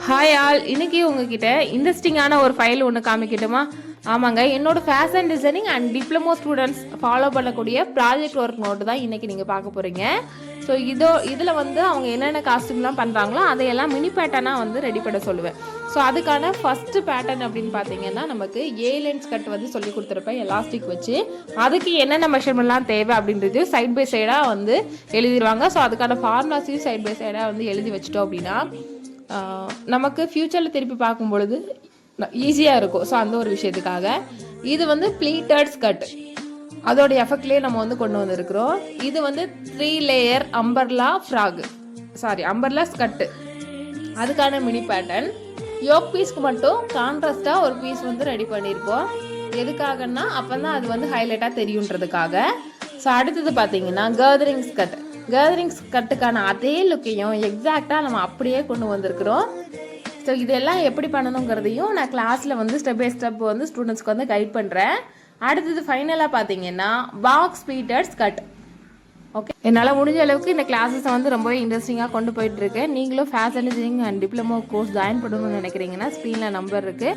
Hi all, இன்னைக்கு உங்ககிட்ட இன்ட்ரெஸ்டிங்கான ஒரு ஃபைல் ஒன்று காமிக்கட்டுமா? ஆமாங்க, என்னோட fashion designing and diploma students follow பண்ணக்கூடிய ப்ராஜெக்ட் ஒர்க் நோட்டு தான் இன்றைக்கி நீங்கள் பார்க்க போகிறீங்க. ஸோ இதில் வந்து அவங்க என்னென்ன காஸ்டியூம்லாம் பண்ணுறாங்களோ அதையெல்லாம் மினி பேட்டர்னாக வந்து ரெடி பண்ண சொல்லுவேன். ஸோ அதுக்கான ஃபஸ்ட்டு பேட்டர்ன் அப்படின்னு பார்த்தீங்கன்னா நமக்கு ஏலைன்ஸ் கட் வந்து சொல்லி கொடுத்துருப்பேன் எலாஸ்டிக் வச்சு. அதுக்கு என்னென்ன மெஷர்மெண்ட்லாம் தேவை அப்படின்றது சைட் பை சைடாக வந்து எழுதிடுவாங்க. ஸோ அதுக்கான ஃபார்முலாஸையும் சைட் பை சைடாக வந்து எழுதி வச்சிட்டோம் அப்படின்னா நமக்கு ஃப்யூச்சரில் திருப்பி பார்க்கும் பொழுது ஈஸியாக இருக்கும். ஸோ அந்த ஒரு விஷயத்துக்காக இது வந்து ப்ளீட்டட் ஸ்கர்ட், அதோட எஃபெக்ட்லேயே நம்ம வந்து கொண்டு வந்திருக்கிறோம். இது வந்து 3 லேயர் அம்பர்லா ஸ்கர்ட்டு, அதுக்கான மினி பேட்டர்ன். யோக் பீஸ்க்கு மட்டும் கான்ட்ராஸ்டாக ஒரு பீஸ் வந்து ரெடி பண்ணியிருக்கோம். எதுக்காகன்னா அப்போ தான் அது வந்து ஹைலைட்டாக தெரியுன்றதுக்காக. ஸோ அடுத்தது பார்த்தீங்கன்னா கேதரிங் ஸ்கர்ட்டுக்கான அதே லுக்கையும் எக்ஸாக்டாக நம்ம அப்படியே கொண்டு வந்திருக்கிறோம். ஸோ இதெல்லாம் எப்படி பண்ணணுங்கிறதையும் நான் கிளாஸில் வந்து ஸ்டெப் பை ஸ்டெப் வந்து ஸ்டூடெண்ட்ஸ்க்கு வந்து கைட் பண்ணுறேன். அடுத்தது ஃபைனலாக பார்த்தீங்கன்னா பாக்ஸ் ப்ளீட்டட் ஸ்கர்ட். ஓகே, என்னால் முடிஞ்ச அளவுக்கு இந்த கிளாஸஸை வந்து ரொம்பவே இன்ட்ரெஸ்டிங்காக கொண்டு போயிட்டுருக்கேன். நீங்களும் fashion designing and diploma course join பண்ணணும்னு நினைக்கிறீங்கன்னா ஸ்க்ரீனில் நம்பர் இருக்குது.